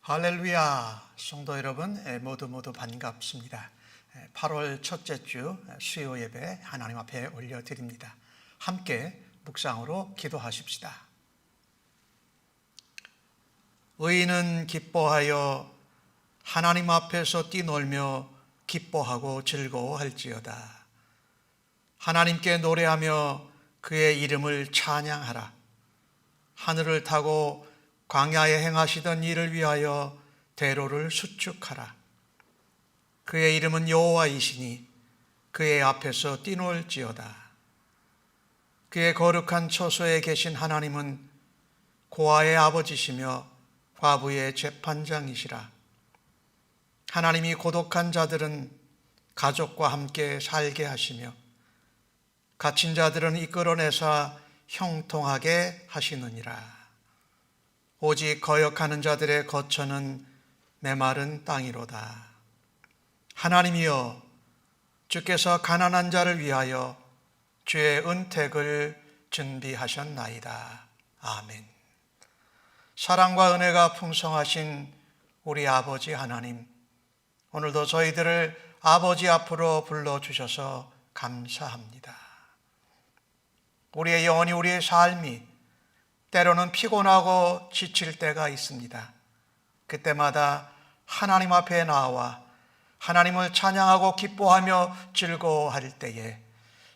할렐루야. 성도 여러분 모두 반갑습니다. 8월 첫째 주 수요 예배 하나님 앞에 올려드립니다. 함께 묵상으로 기도하십시다. 의인은 기뻐하여 하나님 앞에서 뛰놀며 기뻐하고 즐거워할지어다. 하나님께 노래하며 그의 이름을 찬양하라. 하늘을 타고 광야에 행하시던 일을 위하여 대로를 수축하라. 그의 이름은 여호와이시니 그의 앞에서 뛰놀지어다. 그의 거룩한 처소에 계신 하나님은 고아의 아버지시며 과부의 재판장이시라. 하나님이 고독한 자들은 가족과 함께 살게 하시며 갇힌 자들은 이끌어내사 형통하게 하시느니라. 오직 거역하는 자들의 거처는 메마른 땅이로다. 하나님이여, 주께서 가난한 자를 위하여 주의 은택을 준비하셨나이다. 아멘. 사랑과 은혜가 풍성하신 우리 아버지 하나님, 오늘도 저희들을 아버지 앞으로 불러주셔서 감사합니다. 우리의 영혼이, 우리의 삶이 때로는 피곤하고 지칠 때가 있습니다. 그때마다 하나님 앞에 나와 하나님을 찬양하고 기뻐하며 즐거워할 때에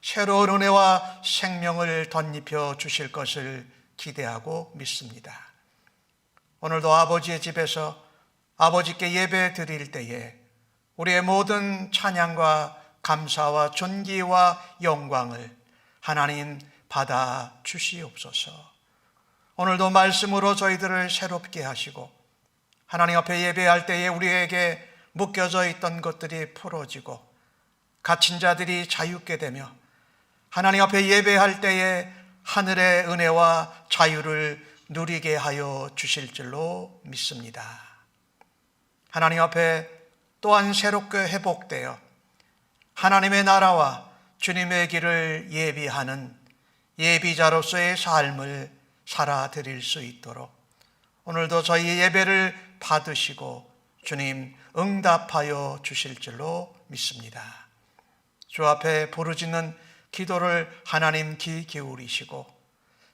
새로운 은혜와 생명을 덧입혀 주실 것을 기대하고 믿습니다. 오늘도 아버지의 집에서 아버지께 예배 드릴 때에 우리의 모든 찬양과 감사와 존귀와 영광을 하나님 받아 주시옵소서. 오늘도 말씀으로 저희들을 새롭게 하시고 하나님 앞에 예배할 때에 우리에게 묶여져 있던 것들이 풀어지고 갇힌 자들이 자유케 되며 하나님 앞에 예배할 때에 하늘의 은혜와 자유를 누리게 하여 주실 줄로 믿습니다. 하나님 앞에 또한 새롭게 회복되어 하나님의 나라와 주님의 길을 예비하는 예비자로서의 삶을 살아드릴 수 있도록 오늘도 저희 예배를 받으시고 주님 응답하여 주실 줄로 믿습니다. 주 앞에 부르짖는 기도를 하나님 귀 기울이시고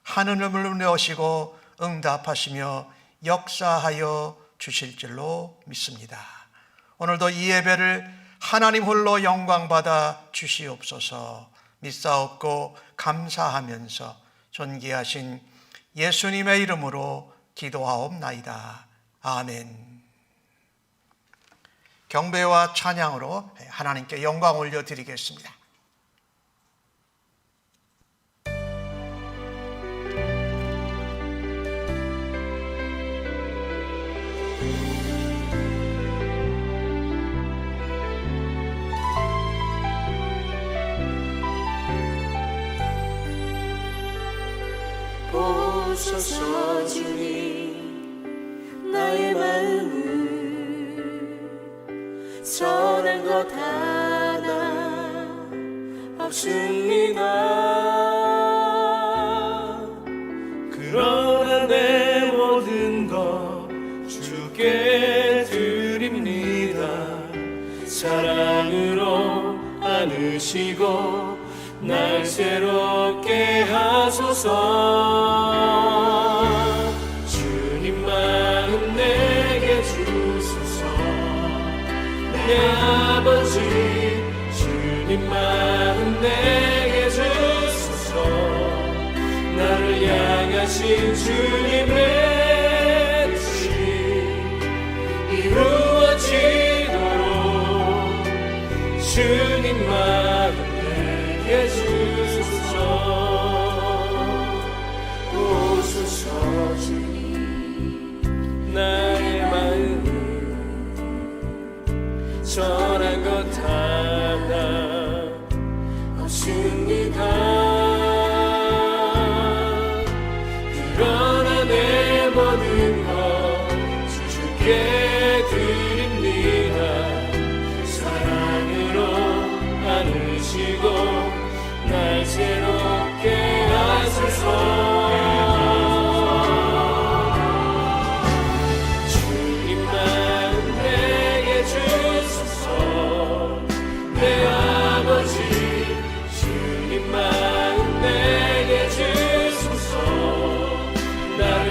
하늘을 여시고 응답하시며 역사하여 주실 줄로 믿습니다. 오늘도 이 예배를 하나님 홀로 영광받아 주시옵소서. 믿사옵고 감사하면서 존귀하신 예수님의 이름으로 기도하옵나이다. 아멘. 경배와 찬양으로 하나님께 영광 올려드리겠습니다. 보소서 주님, 나의 마음은 전한 것 하나 없습니다. 그러나 내 모든 것 주께 드립니다. 사랑으로 안으시고 날 새롭게 하소서. 주님 마음 내게 주소서. 내 아버지 주님 마음 내게 주소서. 나를 향하신 주님의 뜻이 이루어지도록 주님 마음 주소서. 오소서 주님, 나의 마음은 전한 것 하나 없습니다. 그러나 내 모든 것 주께 드립니다. 사랑으로 안으시고 날 새롭게 하소서. 주님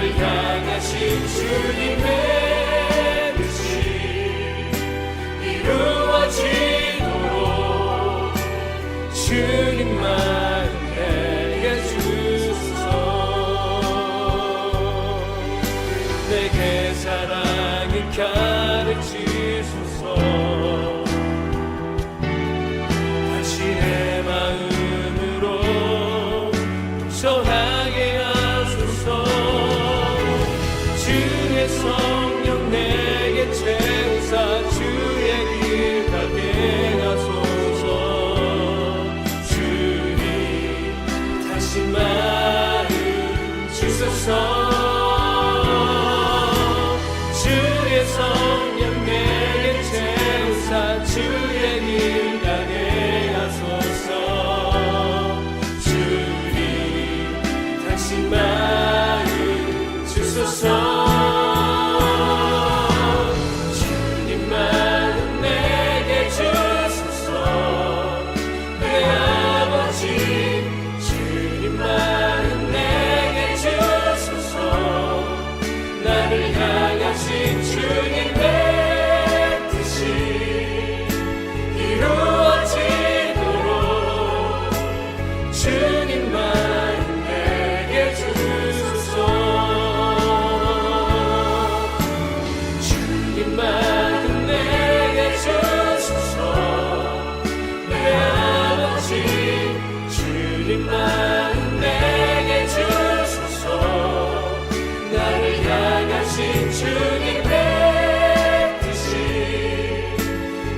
나를 향하신 주님의 뜻이 이루어지도록 주님만 내게 주소서. 내게 사랑을 가르치소서. 다시 내 마음으로 동서하게 하소서. 주의 성령 내게 채우사 주의 길 가게 하소서. 주님 다시 마음 주소서. 주의 성령 내게 채우사 주의 길 가게 하소서. 주님 다시 마음 주소서. 주님 마음 내게 주소서. 내 아버지 주님 마음 내게 주소서. 나를 향하신 주님의 뜻이 이루어지도록 주님만 내게 주소서. 주님만 내게 주소서. 내 아버지 주님만 내게 주소서. 나를 향하신 주님의 뜻이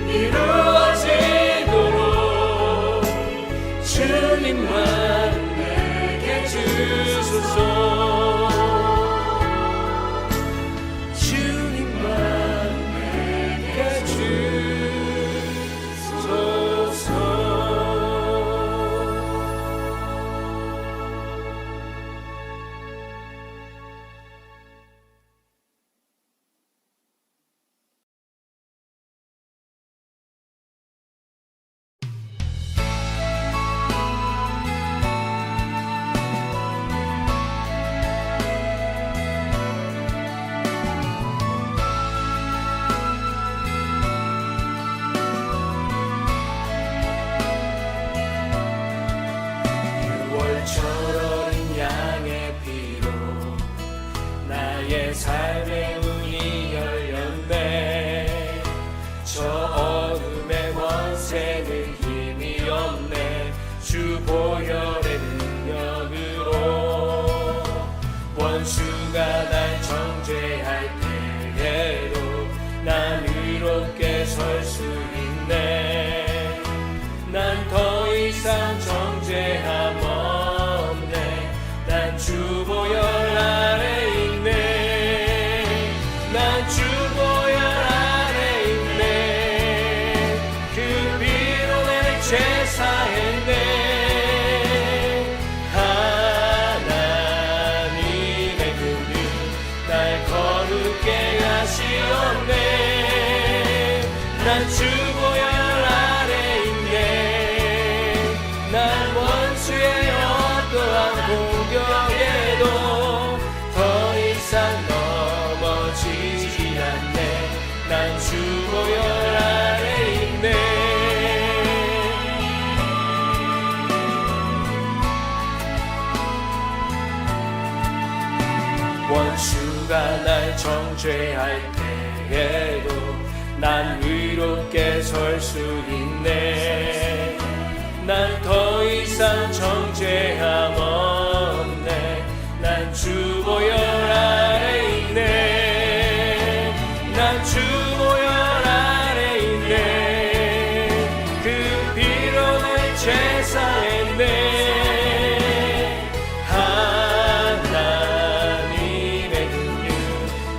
이루어지도록 주님만 내게 주소서. 주님만 내게 주소서. 유월철 양의 피로 나의 삶의 문이 열렸네. 저 어둠의 원세는 힘이 없네. 주 보혈의 능력으로 원수가 날 정죄할 때에도 난 의롭게 설 수 있네. 난 더 이상 정죄함 없네. 난 주 보혈 아래 있네. 난 주 보혈 아래 있네. 그 피로 내 죄 사했네. 하나님의 긍휼 날 거룩게 하시었네. 난 주 보혈 아래 있네. 난 원수의 어떠한 공격에도 더 이상 넘어지지 않네. 난 주 보혈 아래 있네. 원수가 날 정죄할 때에도 난 의롭게 설 수 있네. 난 더 이상 정죄함 없네. 난 주 보혈 아래 있네. 난 주 보혈 아래 있네. 그 피로 내 죄 사했네. 하나님의 긍휼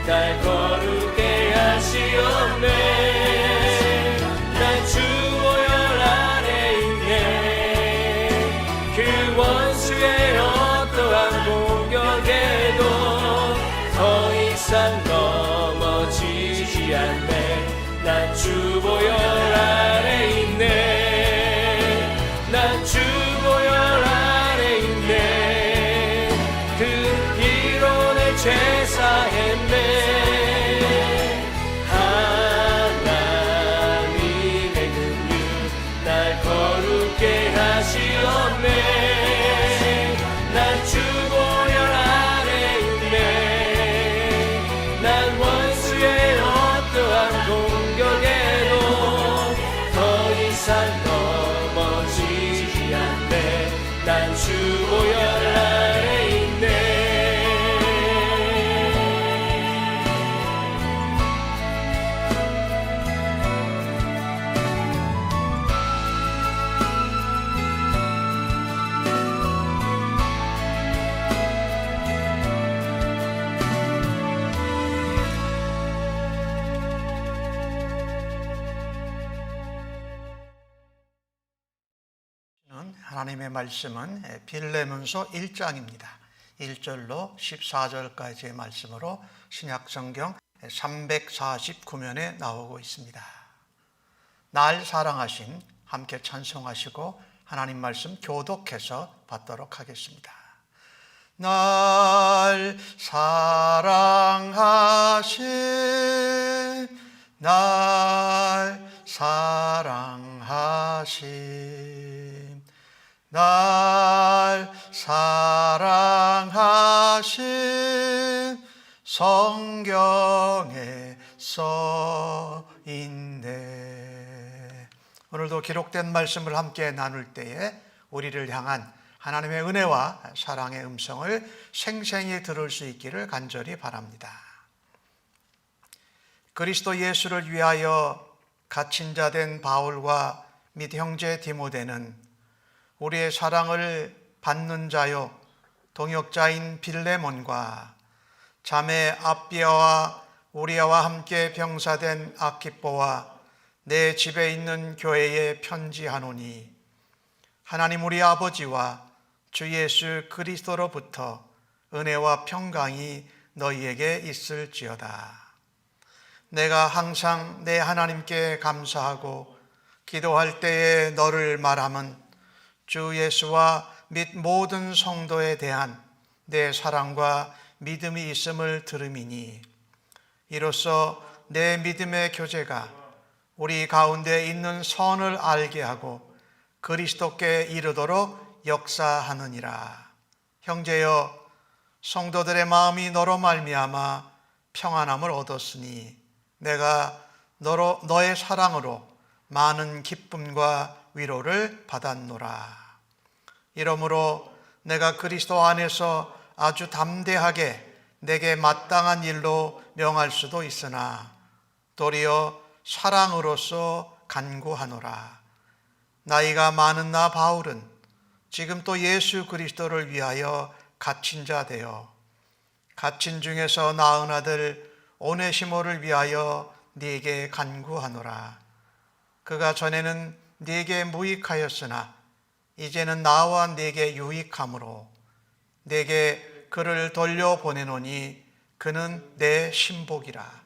날 거룩게 하시었네. 난 주 보혈 아래 있네. 그 원수의 어떠한 공격에도 제사했네. 하나님의 긍휼 날 거룩게 하시었네. 난 주 보혈 아래 있네. 난 원수의 어떠한 공격에도 더 이상 넘어지지 않네. 난 주 보혈 아래 있네. 하나님의 말씀은 빌레몬서 1장입니다. 1절로 14절까지의 말씀으로 신약성경 349면에 나오고 있습니다. 날 사랑하신 함께 찬송하시고 하나님 말씀 교독해서 받도록 하겠습니다. 날 사랑하신 날 사랑하신 날 사랑하신 성경에 써있네. 오늘도 기록된 말씀을 함께 나눌 때에 우리를 향한 하나님의 은혜와 사랑의 음성을 생생히 들을 수 있기를 간절히 바랍니다. 그리스도 예수를 위하여 갇힌 자 된 바울과 및 형제 디모데는 우리의 사랑을 받는 자요 동역자인 빌레몬과 자매 아비아와 우리아와 함께 병사된 아키뽀와 내 집에 있는 교회에 편지하노니 하나님 우리 아버지와 주 예수 그리스도로부터 은혜와 평강이 너희에게 있을지어다. 내가 항상 내 하나님께 감사하고 기도할 때에 너를 말함은 주 예수와 및 모든 성도에 대한 내 사랑과 믿음이 있음을 들음이니 이로써 내 믿음의 교제가 우리 가운데 있는 선을 알게 하고 그리스도께 이르도록 역사하느니라. 형제여, 성도들의 마음이 너로 말미암아 평안함을 얻었으니 내가 너의 사랑으로 많은 기쁨과 위로를 받았노라. 이러므로 내가 그리스도 안에서 아주 담대하게 내게 마땅한 일로 명할 수도 있으나 도리어 사랑으로서 간구하노라. 나이가 많은 나 바울은 지금 또 예수 그리스도를 위하여 갇힌 자 되어 갇힌 중에서 낳은 아들 오네시모를 위하여 네게 간구하노라. 그가 전에는 네게 무익하였으나 이제는 나와 네게 유익함으로 네게 그를 돌려보내노니 그는 내 신복이라.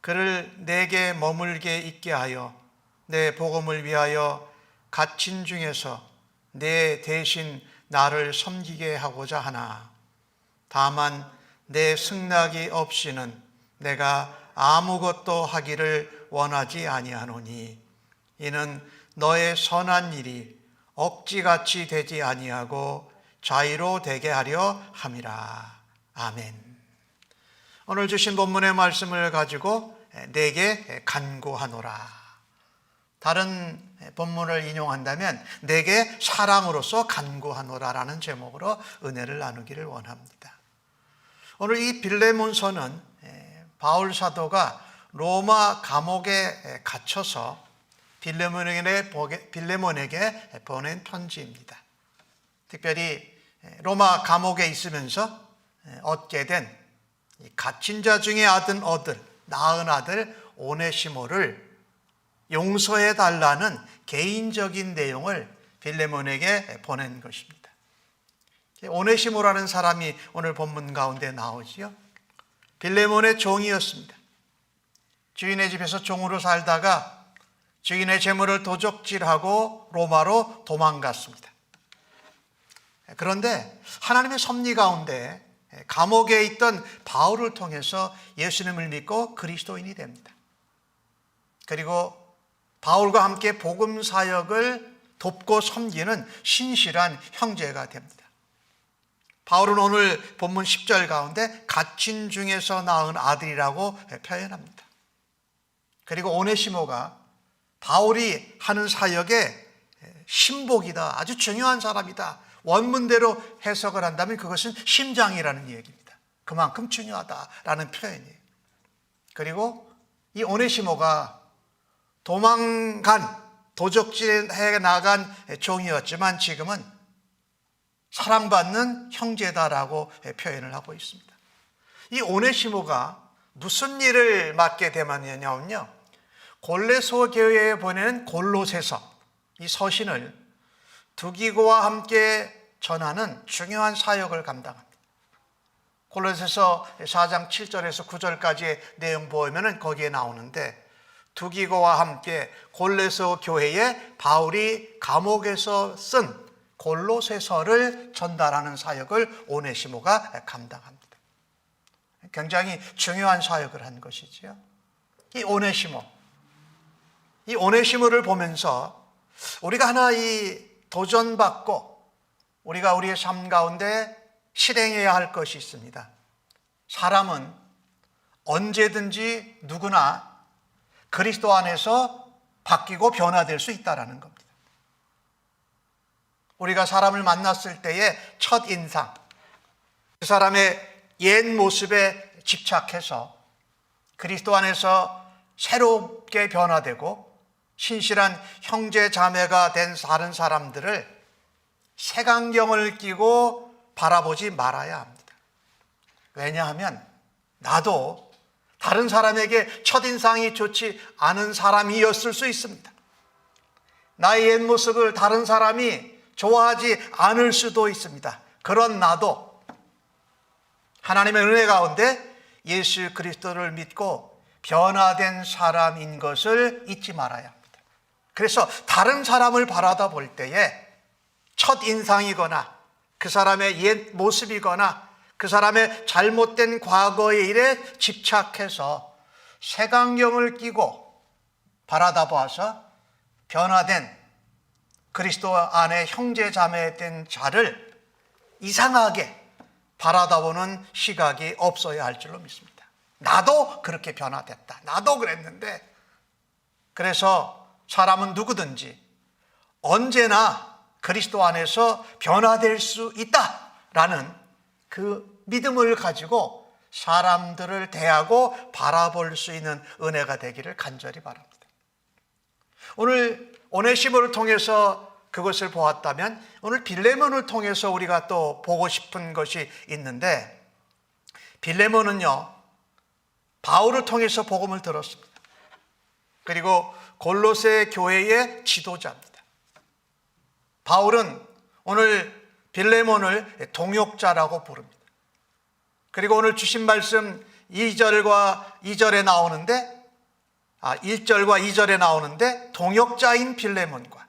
그를 내게 머물게 있게 하여 내 복음을 위하여 갇힌 중에서 내 대신 나를 섬기게 하고자 하나 다만 내 승낙이 없이는 내가 아무것도 하기를 원하지 아니하노니 이는 너의 선한 일이 억지같이 되지 아니하고 자의로 되게 하려 함이라. 아멘. 오늘 주신 본문의 말씀을 가지고 내게 간구하노라. 다른 본문을 인용한다면 내게 사랑으로서 간구하노라라는 제목으로 은혜를 나누기를 원합니다. 오늘 이 빌레몬서는 바울 사도가 로마 감옥에 갇혀서 빌레몬에게 보낸 편지입니다. 특별히 로마 감옥에 있으면서 얻게 된 갇힌 자 중에 낳은 아들 오네시모를 용서해 달라는 개인적인 내용을 빌레몬에게 보낸 것입니다. 오네시모라는 사람이 오늘 본문 가운데 나오지요. 빌레몬의 종이었습니다. 주인의 집에서 종으로 살다가 주인의 재물을 도적질하고 로마로 도망갔습니다. 그런데 하나님의 섭리 가운데 감옥에 있던 바울을 통해서 예수님을 믿고 그리스도인이 됩니다. 그리고 바울과 함께 복음 사역을 돕고 섬기는 신실한 형제가 됩니다. 바울은 오늘 본문 10절 가운데 갇힌 중에서 낳은 아들이라고 표현합니다. 그리고 오네시모가 바울이 하는 사역의 신복이다, 아주 중요한 사람이다, 원문대로 해석을 한다면 그것은 심장이라는 얘기입니다. 그만큼 중요하다라는 표현이에요. 그리고 이 오네시모가 도망간, 도적질해 나간 종이었지만 지금은 사랑받는 형제다라고 표현을 하고 있습니다. 이 오네시모가 무슨 일을 맡게 되면요, 골레소 교회에 보내는 골로새서, 이 서신을 두기고와 함께 전하는 중요한 사역을 감당합니다. 골로새서 4장 7절에서 9절까지의 내용 보면은 거기에 나오는데, 두기고와 함께 골로새 교회에 바울이 감옥에서 쓴 골로새서를 전달하는 사역을 오네시모가 감당합니다. 굉장히 중요한 사역을 한 것이지요. 이 오네시모를 보면서 우리가 하나 도전받고 우리가 우리의 삶 가운데 실행해야 할 것이 있습니다. 사람은 언제든지 누구나 그리스도 안에서 바뀌고 변화될 수 있다는 겁니다. 우리가 사람을 만났을 때의 첫 인상, 그 사람의 옛 모습에 집착해서 그리스도 안에서 새롭게 변화되고 신실한 형제 자매가 된 다른 사람들을 색안경을 끼고 바라보지 말아야 합니다. 왜냐하면 나도 다른 사람에게 첫인상이 좋지 않은 사람이었을 수 있습니다. 나의 옛 모습을 다른 사람이 좋아하지 않을 수도 있습니다. 그런 나도 하나님의 은혜 가운데 예수 그리스도를 믿고 변화된 사람인 것을 잊지 말아야 합니다. 그래서 다른 사람을 바라다 볼 때에 첫인상이거나 그 사람의 옛 모습이거나 그 사람의 잘못된 과거의 일에 집착해서 색안경을 끼고 바라다 보아서 변화된 그리스도 안에 형제 자매된 자를 이상하게 바라다보는 시각이 없어야 할 줄로 믿습니다. 나도 그렇게 변화됐다, 나도 그랬는데. 그래서 사람은 누구든지 언제나 그리스도 안에서 변화될 수 있다라는 그 믿음을 가지고 사람들을 대하고 바라볼 수 있는 은혜가 되기를 간절히 바랍니다. 오늘 오네시모를 통해서 그것을 보았다면 오늘 빌레몬을 통해서 우리가 또 보고 싶은 것이 있는데, 빌레몬은요 바울을 통해서 복음을 들었습니다. 그리고 골로새 교회의 지도자입니다. 바울은 오늘 빌레몬을 동역자라고 부릅니다. 그리고 오늘 주신 말씀 2절과 2절에 나오는데 1절과 2절에 나오는데 동역자인 빌레몬과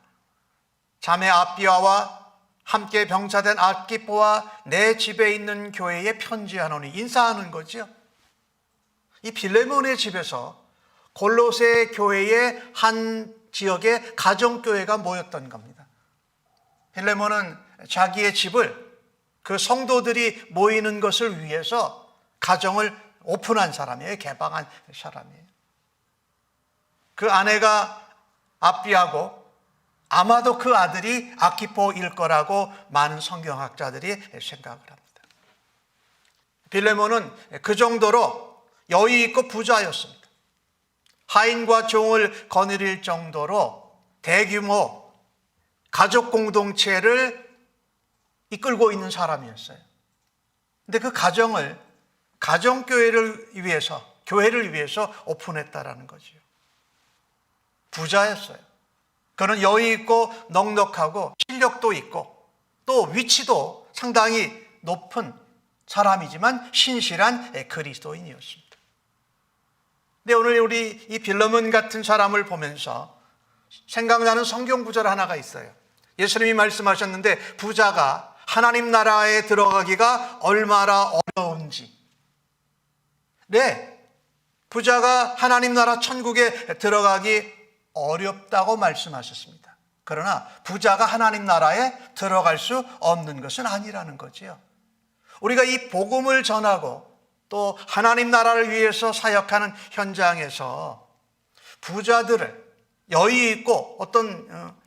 자매 아비아와 함께 병사된 아키포와 내 집에 있는 교회에 편지하노니 인사하는 거죠. 이 빌레몬의 집에서 골로새 교회의 한 지역의 가정교회가 모였던 겁니다. 빌레몬은 자기의 집을 그 성도들이 모이는 것을 위해서 가정을 오픈한 사람이에요. 개방한 사람이에요. 그 아내가 아비아고 아마도 그 아들이 아키포일 거라고 많은 성경학자들이 생각을 합니다. 빌레몬은 그 정도로 여유 있고 부자였습니다. 하인과 종을 거느릴 정도로 대규모 가족 공동체를 이끌고 있는 사람이었어요. 근데 그 가정을 가정교회를 위해서, 교회를 위해서 오픈했다라는 거죠. 부자였어요. 그는 여유 있고 넉넉하고 실력도 있고 또 위치도 상당히 높은 사람이지만 신실한 그리스도인이었습니다. 근데 오늘 우리 이 빌레몬 같은 사람을 보면서 생각나는 성경 구절 하나가 있어요. 예수님이 말씀하셨는데 부자가 하나님 나라에 들어가기가 얼마나 어려운지. 네, 부자가 하나님 나라 천국에 들어가기 어렵다고 말씀하셨습니다. 그러나 부자가 하나님 나라에 들어갈 수 없는 것은 아니라는 거지요. 우리가 이 복음을 전하고 또 하나님 나라를 위해서 사역하는 현장에서 부자들을, 여유 있고 어떤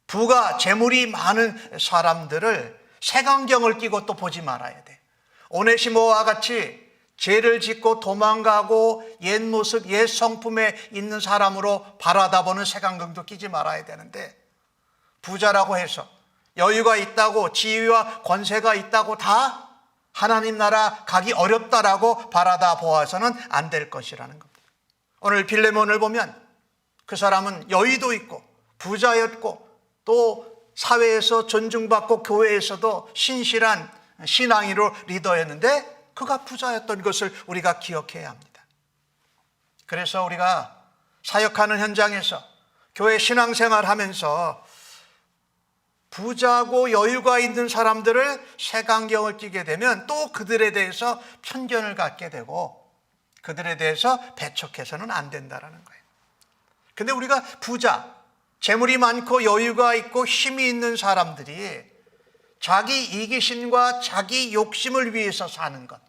부가 재물이 많은 사람들을 색안경을 끼고 또 보지 말아야 돼. 오네시모와 같이 죄를 짓고 도망가고 옛 모습, 옛 성품에 있는 사람으로 바라다보는 색안경도 끼지 말아야 되는데, 부자라고 해서 여유가 있다고, 지위와 권세가 있다고 다 하나님 나라 가기 어렵다라고 바라다 보아서는 안 될 것이라는 겁니다. 오늘 빌레몬을 보면 그 사람은 여유도 있고 부자였고 또 사회에서 존중받고 교회에서도 신실한 신앙인으로 리더였는데 그가 부자였던 것을 우리가 기억해야 합니다. 그래서 우리가 사역하는 현장에서 교회 신앙생활 하면서 부자고 여유가 있는 사람들을 색안경을 끼게 되면 또 그들에 대해서 편견을 갖게 되고 그들에 대해서 배척해서는 안 된다는 거예요. 근데 우리가 부자, 재물이 많고 여유가 있고 힘이 있는 사람들이 자기 이기심과 자기 욕심을 위해서 사는 것,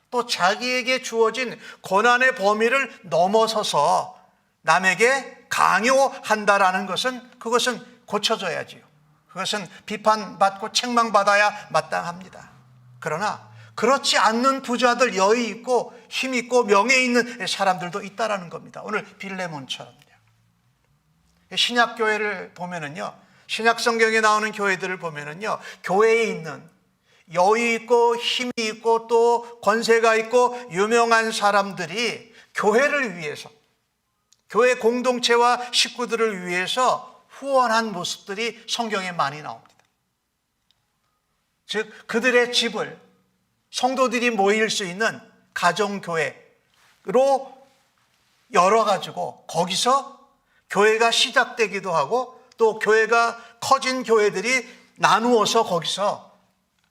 또 자기에게 주어진 고난의 범위를 넘어서서 남에게 강요한다라는 것은, 그것은 고쳐져야지요. 그것은 비판받고 책망받아야 마땅합니다. 그러나 그렇지 않는 부자들, 여유 있고 힘 있고 명예 있는 사람들도 있다라는 겁니다. 오늘 빌레몬처럼요. 신약교회를 보면은요, 신약 성경에 나오는 교회들을 보면은요, 교회에 있는 여유 있고 힘이 있고 또 권세가 있고 유명한 사람들이 교회를 위해서, 교회 공동체와 식구들을 위해서 후원한 모습들이 성경에 많이 나옵니다. 즉 그들의 집을 성도들이 모일 수 있는 가정교회로 열어가지고 거기서 교회가 시작되기도 하고 또 교회가 커진 교회들이 나누어서 거기서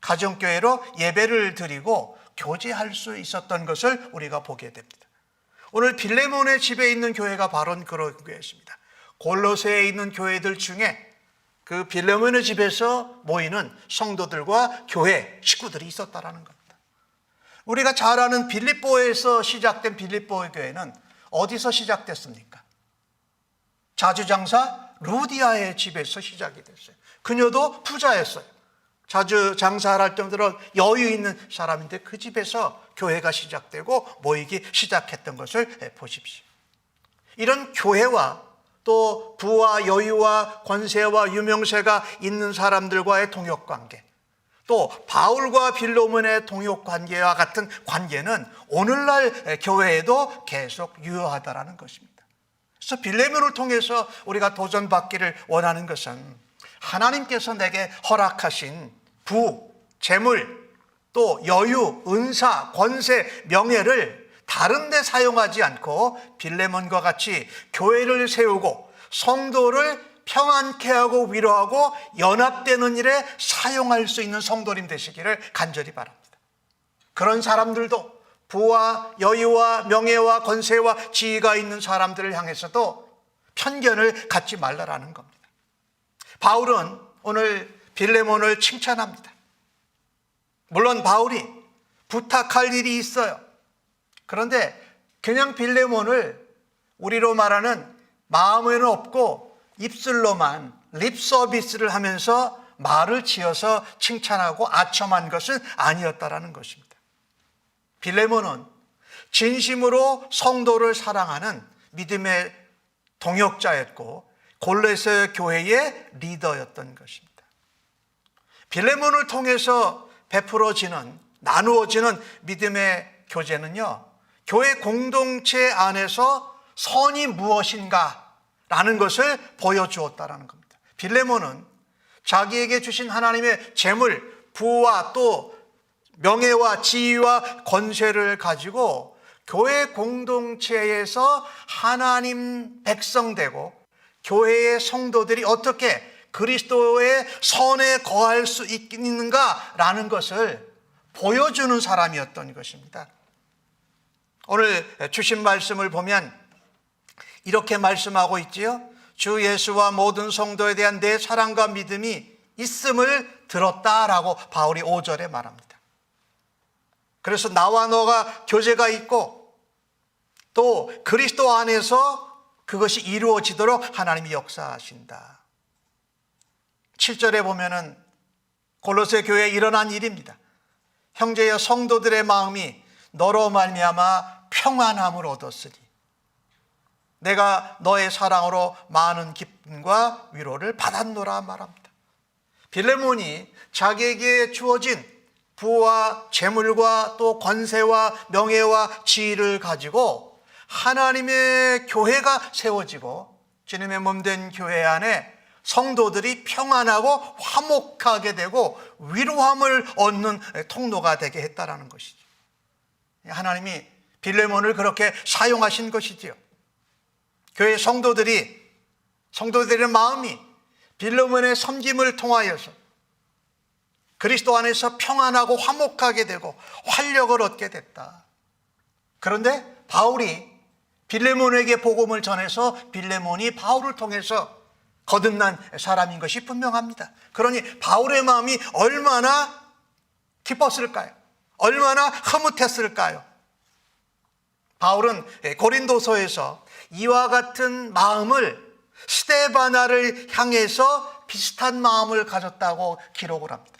가정교회로 예배를 드리고 교제할 수 있었던 것을 우리가 보게 됩니다. 오늘 빌레몬의 집에 있는 교회가 바로 그런 교회였습니다. 골로새에 있는 교회들 중에 그 빌레몬의 집에서 모이는 성도들과 교회 식구들이 있었다라는 겁니다. 우리가 잘 아는 빌립보에서 시작된 빌립보 교회는 어디서 시작됐습니까? 자주장사 루디아의 집에서 시작이 됐어요. 그녀도 부자였어요. 자주 장사를 할 정도로 여유 있는 사람인데 그 집에서 교회가 시작되고 모이기 시작했던 것을 보십시오. 이런 교회와 또 부와 여유와 권세와 유명세가 있는 사람들과의 동역관계, 또 바울과 빌레몬의 동역관계와 같은 관계는 오늘날 교회에도 계속 유효하다는 것입니다. 그래서 빌레몬을 통해서 우리가 도전받기를 원하는 것은 하나님께서 내게 허락하신 부, 재물, 또 여유, 은사, 권세, 명예를 다른 데 사용하지 않고 빌레몬과 같이 교회를 세우고 성도를 평안케 하고 위로하고 연합되는 일에 사용할 수 있는 성도님 되시기를 간절히 바랍니다. 그런 사람들도 부와 여유와 명예와 권세와 지위가 있는 사람들을 향해서도 편견을 갖지 말라라는 겁니다. 바울은 오늘 빌레몬을 칭찬합니다. 물론 바울이 부탁할 일이 있어요. 그런데 그냥 빌레몬을 우리로 말하는 마음에는 없고 입술로만 립 서비스를 하면서 말을 지어서 칭찬하고 아첨한 것은 아니었다라는 것입니다. 빌레몬은 진심으로 성도를 사랑하는 믿음의 동역자였고 골로새 교회의 리더였던 것입니다. 빌레몬을 통해서 베풀어지는, 나누어지는 믿음의 교제는요, 교회 공동체 안에서 선이 무엇인가 라는 것을 보여주었다라는 겁니다. 빌레몬은 자기에게 주신 하나님의 재물, 부와 또 명예와 지위와 권세를 가지고 교회 공동체에서 하나님 백성되고 교회의 성도들이 어떻게 그리스도의 선에 거할 수 있는가라는 것을 보여주는 사람이었던 것입니다. 오늘 주신 말씀을 보면 이렇게 말씀하고 있지요. 주 예수와 모든 성도에 대한 내 사랑과 믿음이 있음을 들었다라고 바울이 5절에 말합니다. 그래서 나와 너가 교제가 있고 또 그리스도 안에서 그것이 이루어지도록 하나님이 역사하신다. 7절에 보면은 골로새 교회에 일어난 일입니다. 형제여 성도들의 마음이 너로 말미암아 평안함을 얻었으니 내가 너의 사랑으로 많은 기쁨과 위로를 받았노라 말합니다. 빌레몬이 자기에게 주어진 부와 재물과 또 권세와 명예와 지위를 가지고 하나님의 교회가 세워지고 주님의 몸된 교회 안에 성도들이 평안하고 화목하게 되고 위로함을 얻는 통로가 되게 했다라는 것이죠. 하나님이 빌레몬을 그렇게 사용하신 것이지요. 교회 성도들의 마음이 빌레몬의 섬김을 통하여서 그리스도 안에서 평안하고 화목하게 되고 활력을 얻게 됐다. 그런데 바울이 빌레몬에게 복음을 전해서 빌레몬이 바울을 통해서 거듭난 사람인 것이 분명합니다. 그러니 바울의 마음이 얼마나 기뻤을까요? 얼마나 흐뭇했을까요? 바울은 고린도서에서 이와 같은 마음을 스데바나를 향해서 비슷한 마음을 가졌다고 기록을 합니다.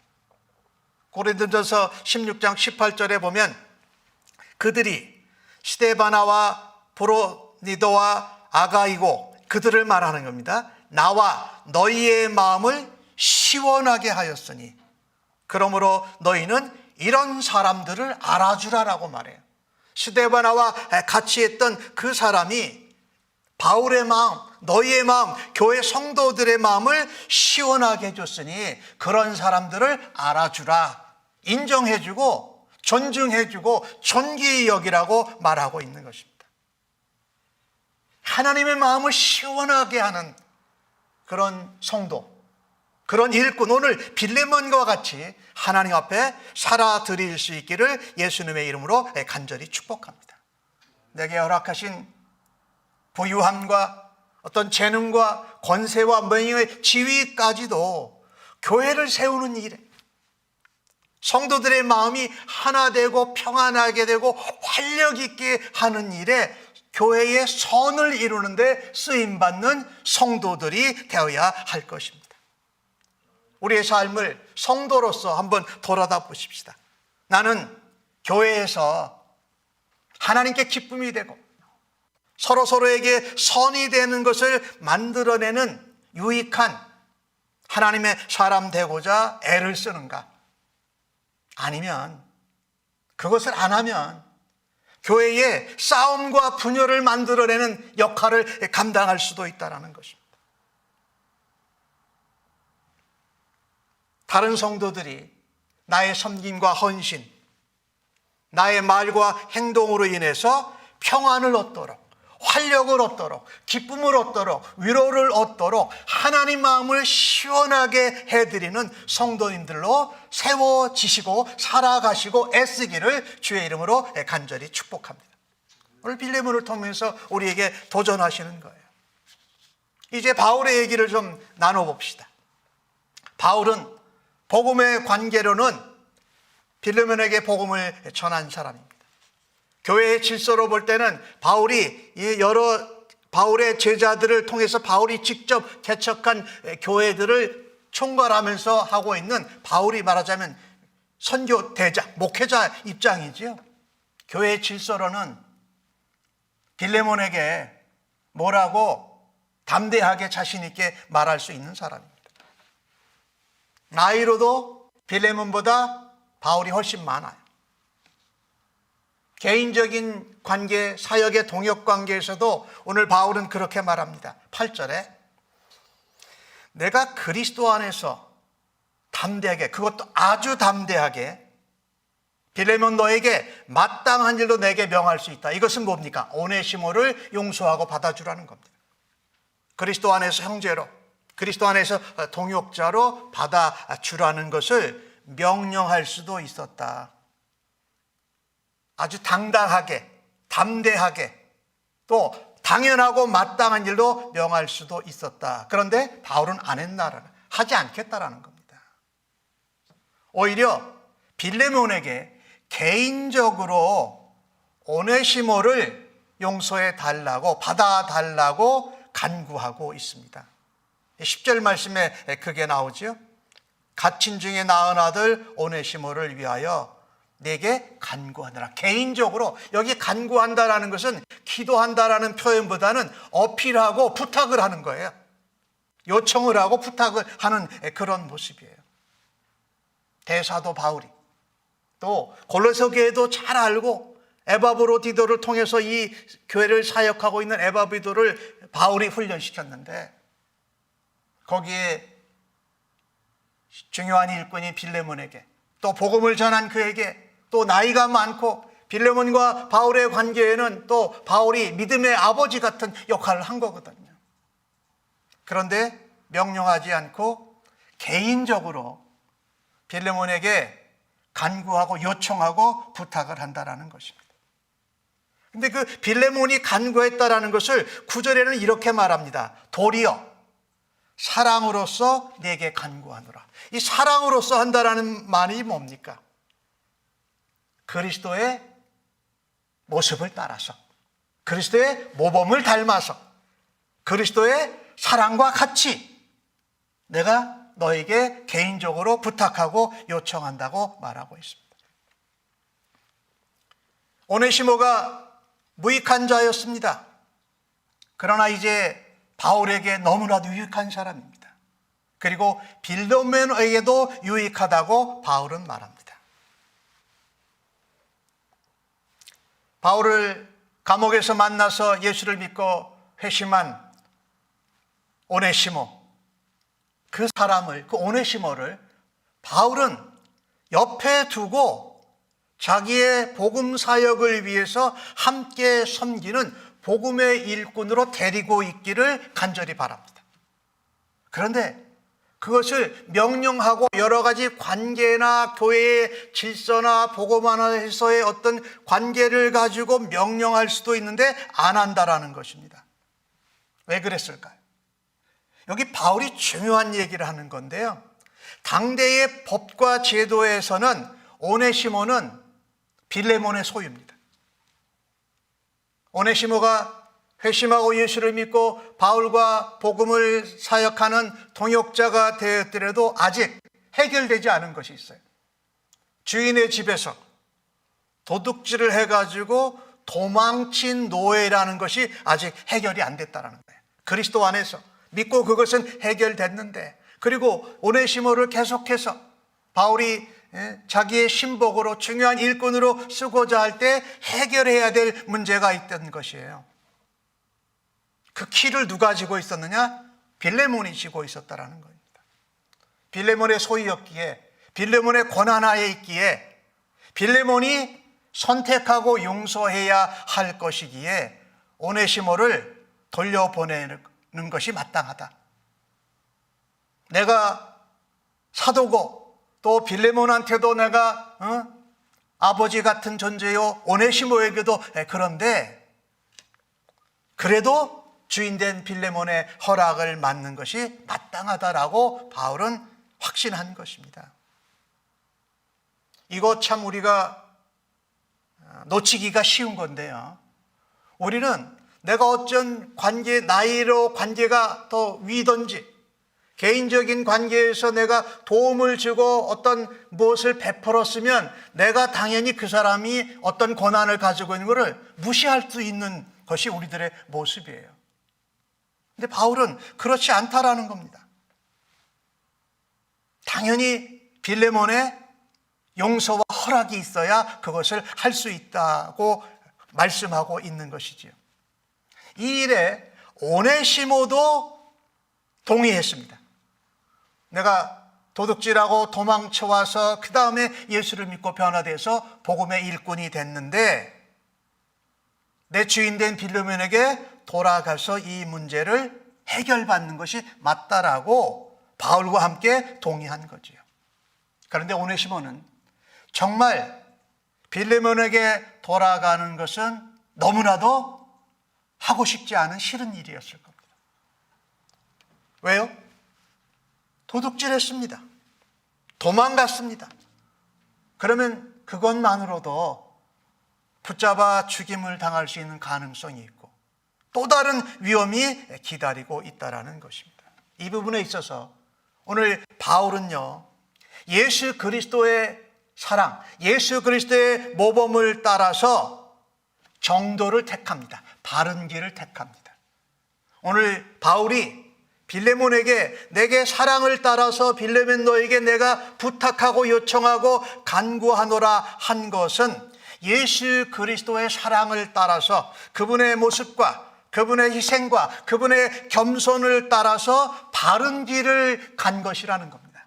고린도전서 16장 18절에 보면 그들이 스데바나와 브로니도와 아가이고 그들을 말하는 겁니다. 나와 너희의 마음을 시원하게 하였으니 그러므로 너희는 이런 사람들을 알아주라라고 말해요. 스데바나와 같이 했던 그 사람이 바울의 마음, 너희의 마음, 교회 성도들의 마음을 시원하게 해줬으니 그런 사람들을 알아주라, 인정해주고 존중해주고 존귀히 여기라고 말하고 있는 것입니다. 하나님의 마음을 시원하게 하는 그런 성도, 그런 일꾼, 오늘 빌레몬과 같이 하나님 앞에 살아드릴 수 있기를 예수님의 이름으로 간절히 축복합니다. 내게 허락하신 부유함과 어떤 재능과 권세와 명예의 지위까지도 교회를 세우는 일에 성도들의 마음이 하나 되고 평안하게 되고 활력 있게 하는 일에 교회의 선을 이루는 데 쓰임받는 성도들이 되어야 할 것입니다. 우리의 삶을 성도로서 한번 돌아다 보십시다. 나는 교회에서 하나님께 기쁨이 되고 서로에게 선이 되는 것을 만들어내는 유익한 하나님의 사람 되고자 애를 쓰는가? 아니면 그것을 안 하면 교회에 싸움과 분열을 만들어내는 역할을 감당할 수도 있다는 것입니다. 다른 성도들이 나의 섬김과 헌신, 나의 말과 행동으로 인해서 평안을 얻도록, 활력을 얻도록, 기쁨을 얻도록, 위로를 얻도록 하나님 마음을 시원하게 해드리는 성도님들로 세워지시고 살아가시고 애쓰기를 주의 이름으로 간절히 축복합니다. 오늘 빌레몬을 통해서 우리에게 도전하시는 거예요. 이제 바울의 얘기를 좀 나눠봅시다. 바울은 복음의 관계로는 빌레몬에게 복음을 전한 사람입니다. 교회의 질서로 볼 때는 바울이 바울의 제자들을 통해서 바울이 직접 개척한 교회들을 총괄하면서 하고 있는 바울이 말하자면 선교 대장, 목회자 입장이지요. 교회의 질서로는 빌레몬에게 뭐라고 담대하게 자신 있게 말할 수 있는 사람입니다. 나이로도 빌레몬보다 바울이 훨씬 많아요. 개인적인 관계, 사역의 동역 관계에서도 오늘 바울은 그렇게 말합니다. 8절에 내가 그리스도 안에서 담대하게, 그것도 아주 담대하게 빌레몬 너에게 마땅한 일로 내게 명할 수 있다. 이것은 뭡니까? 오네시모를 용서하고 받아주라는 겁니다. 그리스도 안에서 형제로 그리스도 안에서 동역자로 받아주라는 것을 명령할 수도 있었다. 아주 당당하게, 담대하게, 또 당연하고 마땅한 일도 명할 수도 있었다. 그런데 바울은 안 했나라는, 하지 않겠다라는 겁니다. 오히려 빌레몬에게 개인적으로 오네시모를 용서해 달라고, 받아달라고 간구하고 있습니다. 10절 말씀에 그게 나오죠. 갇힌 중에 낳은 아들 오네시모를 위하여 내게 간구하느라. 개인적으로, 여기 간구한다라는 것은 기도한다라는 표현보다는 어필하고 부탁을 하는 거예요. 요청을 하고 부탁을 하는 그런 모습이에요. 대사도 바울이, 또 골로새 교회도 잘 알고 에바브로디도를 통해서 이 교회를 사역하고 있는 에바브로디도를 바울이 훈련시켰는데, 거기에 중요한 일꾼이 빌레몬에게, 또 복음을 전한 그에게, 또 나이가 많고 빌레몬과 바울의 관계에는 또 바울이 믿음의 아버지 같은 역할을 한 거거든요. 그런데 명령하지 않고 개인적으로 빌레몬에게 간구하고 요청하고 부탁을 한다라는 것입니다. 근데 그 빌레몬이 간구했다라는 것을 9절에는 이렇게 말합니다. 도리어 사랑으로서 내게 간구하노라. 이 사랑으로서 한다라는 말이 뭡니까? 그리스도의 모습을 따라서, 그리스도의 모범을 닮아서, 그리스도의 사랑과 같이 내가 너에게 개인적으로 부탁하고 요청한다고 말하고 있습니다. 오네시모가 무익한 자였습니다. 그러나 이제 바울에게 너무나도 유익한 사람입니다. 그리고 빌레몬에게도 유익하다고 바울은 말합니다. 바울을 감옥에서 만나서 예수를 믿고 회심한 오네시모, 그 사람을, 그 오네시모를 바울은 옆에 두고 자기의 복음 사역을 위해서 함께 섬기는 복음의 일꾼으로 데리고 있기를 간절히 바랍니다. 그런데 그것을 명령하고 여러 가지 관계나 교회의 질서나 복음 안에서의 어떤 관계를 가지고 명령할 수도 있는데 안 한다라는 것입니다. 왜 그랬을까요? 여기 바울이 중요한 얘기를 하는 건데요. 당대의 법과 제도에서는 오네시모는 빌레몬의 소유입니다. 오네시모가 회심하고 예수를 믿고 바울과 복음을 사역하는 동역자가 되었더라도 아직 해결되지 않은 것이 있어요. 주인의 집에서 도둑질을 해가지고 도망친 노예라는 것이 아직 해결이 안 됐다는 거예요. 그리스도 안에서 믿고 그것은 해결됐는데, 그리고 오네시모를 계속해서 바울이 자기의 신복으로 중요한 일꾼으로 쓰고자 할 때 해결해야 될 문제가 있던 것이에요. 그 키를 누가 쥐고 있었느냐? 빌레몬이 쥐고 있었다라는 겁니다. 빌레몬의 소유였기에, 빌레몬의 권한하에 있기에, 빌레몬이 선택하고 용서해야 할 것이기에 오네시모를 돌려보내는 것이 마땅하다. 내가 사도고 또 빌레몬한테도 내가 아버지 같은 존재요, 오네시모에게도 그런데 그래도 주인된 빌레몬의 허락을 받는 것이 마땅하다라고 바울은 확신한 것입니다. 이거 참 우리가 놓치기가 쉬운 건데요. 우리는 내가 어쩐 관계, 나이로 관계가 더 위든지 개인적인 관계에서 내가 도움을 주고 어떤 무엇을 베풀었으면 내가 당연히 그 사람이 어떤 권한을 가지고 있는 것을 무시할 수 있는 것이 우리들의 모습이에요. 근데 바울은 그렇지 않다라는 겁니다. 당연히 빌레몬의 용서와 허락이 있어야 그것을 할 수 있다고 말씀하고 있는 것이지요. 이 일에 오네시모도 동의했습니다. 내가 도둑질하고 도망쳐와서 그 다음에 예수를 믿고 변화돼서 복음의 일꾼이 됐는데 내 주인된 빌레몬에게 돌아가서 이 문제를 해결받는 것이 맞다라고 바울과 함께 동의한 거지요. 그런데 오네시모는 정말 빌레몬에게 돌아가는 것은 너무나도 하고 싶지 않은 싫은 일이었을 겁니다. 왜요? 도둑질했습니다. 도망갔습니다. 그러면 그것만으로도 붙잡아 죽임을 당할 수 있는 가능성이 있고 또 다른 위험이 기다리고 있다는 것입니다. 이 부분에 있어서 오늘 바울은요, 예수 그리스도의 사랑, 예수 그리스도의 모범을 따라서 정도를 택합니다. 바른 길을 택합니다. 오늘 바울이 빌레몬에게 내게 사랑을 따라서 빌레몬 너에게 내가 부탁하고 요청하고 간구하노라 한 것은 예수 그리스도의 사랑을 따라서 그분의 모습과 그분의 희생과 그분의 겸손을 따라서 바른 길을 간 것이라는 겁니다.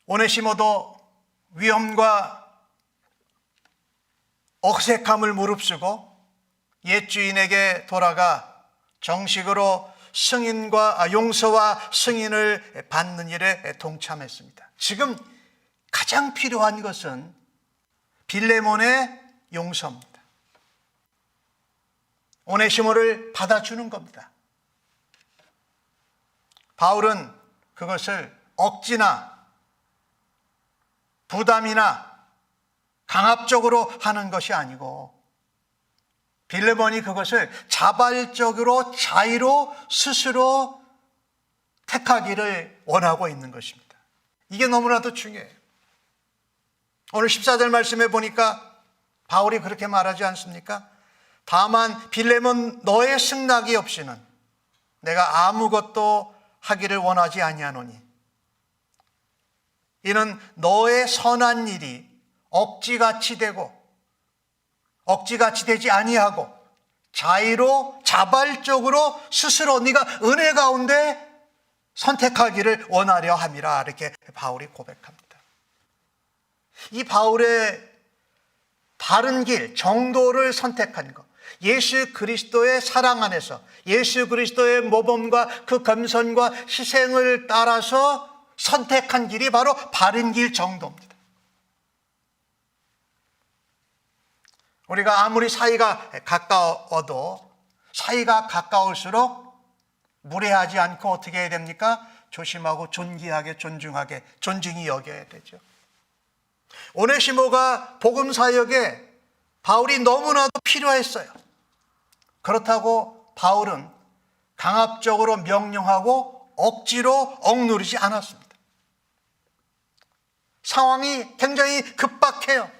오네시모도 위험과 어색함을 무릅쓰고 옛 주인에게 돌아가 정식으로 승인과 용서와 승인을 받는 일에 동참했습니다. 지금 가장 필요한 것은 빌레몬의 용서입니다. 오네시모를 받아주는 겁니다. 바울은 그것을 억지나 부담이나 강압적으로 하는 것이 아니고 빌레몬이 그것을 자발적으로 자의로 스스로 택하기를 원하고 있는 것입니다. 이게 너무나도 중요해요. 오늘 14절 말씀에 보니까 바울이 그렇게 말하지 않습니까? 다만 빌레몬 너의 승낙이 없이는 내가 아무것도 하기를 원하지 아니하노니 이는 너의 선한 일이 억지같이 되고 억지같이 되지 아니하고 자의로 자발적으로 스스로 네가 은혜 가운데 선택하기를 원하려 함이라 이렇게 바울이 고백합니다. 이 바울의 바른 길, 정도를 선택한 것, 예수 그리스도의 사랑 안에서 예수 그리스도의 모범과 그 겸손과 희생을 따라서 선택한 길이 바로 바른 길 정도입니다. 우리가 아무리 사이가 가까워도 사이가 가까울수록 무례하지 않고 어떻게 해야 됩니까? 조심하고 존귀하게 존중하게 존중히 여겨야 되죠. 오네시모가 복음 사역에 바울이 너무나도 필요했어요. 그렇다고 바울은 강압적으로 명령하고 억지로 억누르지 않았습니다. 상황이 굉장히 급박해요.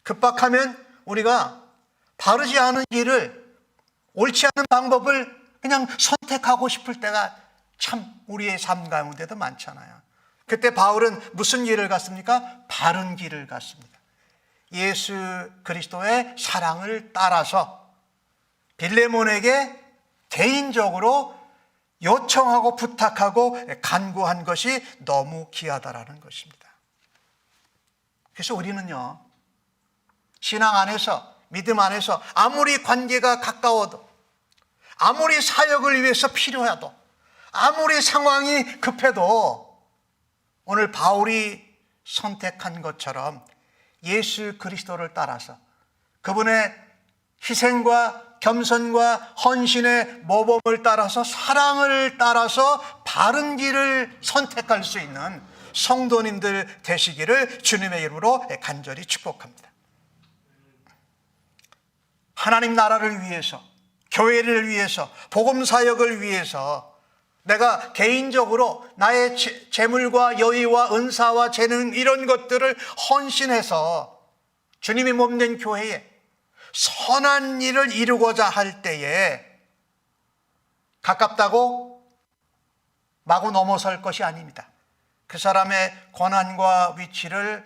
급박하면 우리가 바르지 않은 길을, 옳지 않은 방법을 그냥 선택하고 싶을 때가 참 우리의 삶 가운데도 많잖아요. 그때 바울은 무슨 길을 갔습니까? 바른 길을 갔습니다. 예수 그리스도의 사랑을 따라서 빌레몬에게 개인적으로 요청하고 부탁하고 간구한 것이 너무 귀하다라는 것입니다. 그래서 우리는요, 신앙 안에서, 믿음 안에서 아무리 관계가 가까워도, 아무리 사역을 위해서 필요해도, 아무리 상황이 급해도 오늘 바울이 선택한 것처럼 예수 그리스도를 따라서 그분의 희생과 겸손과 헌신의 모범을 따라서 사랑을 따라서 바른 길을 선택할 수 있는 성도님들 되시기를 주님의 이름으로 간절히 축복합니다. 하나님 나라를 위해서, 교회를 위해서, 복음 사역을 위해서 내가 개인적으로 나의 재물과 여유와 은사와 재능 이런 것들을 헌신해서 주님이 몸된 교회에 선한 일을 이루고자 할 때에 가깝다고 마구 넘어설 것이 아닙니다. 그 사람의 권한과 위치를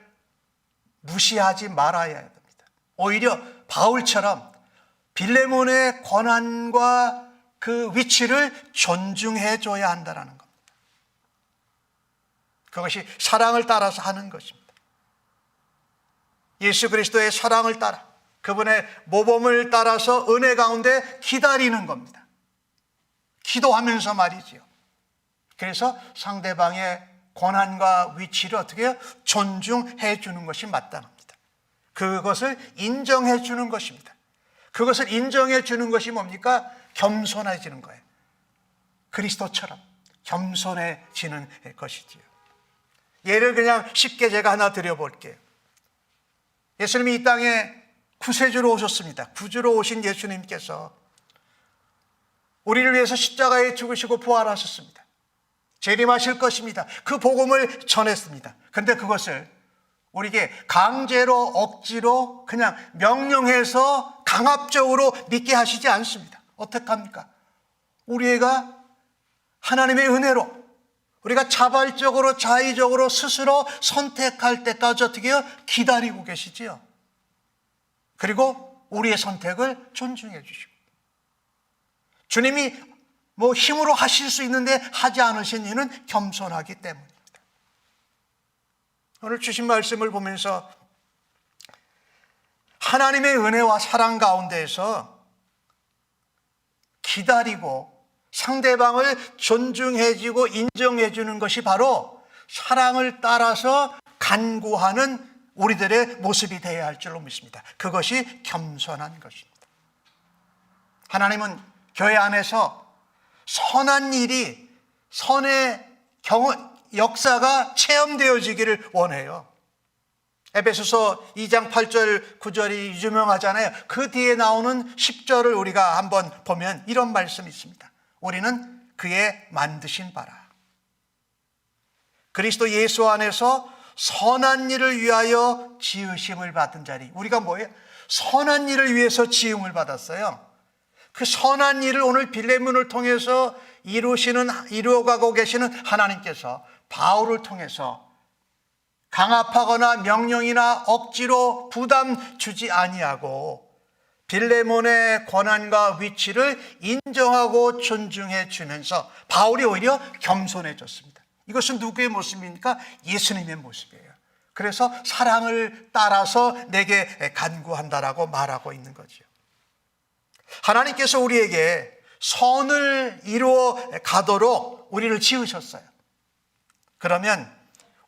무시하지 말아야 됩니다. 오히려 바울처럼 빌레몬의 권한과 그 위치를 존중해 줘야 한다는 겁니다. 그것이 사랑을 따라서 하는 것입니다. 예수 그리스도의 사랑을 따라 그분의 모범을 따라서 은혜 가운데 기다리는 겁니다. 기도하면서 말이지요. 그래서 상대방의 권한과 위치를 어떻게 해요? 존중해 주는 것이 마땅합니다. 그것을 인정해 주는 것입니다. 그것을 인정해 주는 것이 뭡니까? 겸손해지는 거예요. 그리스도처럼 겸손해지는 것이지요. 예를 그냥 쉽게 제가 하나 드려볼게요. 예수님이 이 땅에 구세주로 오셨습니다. 구주로 오신 예수님께서 우리를 위해서 십자가에 죽으시고 부활하셨습니다. 재림하실 것입니다. 그 복음을 전했습니다. 그런데 그것을 우리에게 강제로 억지로 그냥 명령해서 강압적으로 믿게 하시지 않습니다. 어떡합니까? 우리가 하나님의 은혜로 우리가 자발적으로 자의적으로 스스로 선택할 때까지 어떻게 해요? 기다리고 계시지요. 그리고 우리의 선택을 존중해 주시고, 주님이 힘으로 하실 수 있는데 하지 않으신 이유는 겸손하기 때문입니다. 오늘 주신 말씀을 보면서 하나님의 은혜와 사랑 가운데에서 기다리고 상대방을 존중해주고 인정해주는 것이 바로 사랑을 따라서 간구하는 우리들의 모습이 되어야 할 줄로 믿습니다. 그것이 겸손한 것입니다. 하나님은 교회 안에서 선한 일이, 선의 역사가 체험되어지기를 원해요. 에베소서 2장 8절 9절이 유명하잖아요. 그 뒤에 나오는 10절을 우리가 한번 보면 이런 말씀이 있습니다. 우리는 그의 만드신 바라. 그리스도 예수 안에서 선한 일을 위하여 지으심을 받은 자리. 우리가 뭐예요? 선한 일을 위해서 지음을 받았어요. 그 선한 일을 오늘 빌레몬을 통해서 이루어가고 계시는 하나님께서 바울을 통해서 강압하거나 명령이나 억지로 부담 주지 아니하고 빌레몬의 권한과 위치를 인정하고 존중해 주면서 바울이 오히려 겸손해졌습니다. 이것은 누구의 모습입니까? 예수님의 모습이에요. 그래서 사랑을 따라서 내게 간구한다라고 말하고 있는 거죠. 하나님께서 우리에게 선을 이루어 가도록 우리를 지으셨어요. 그러면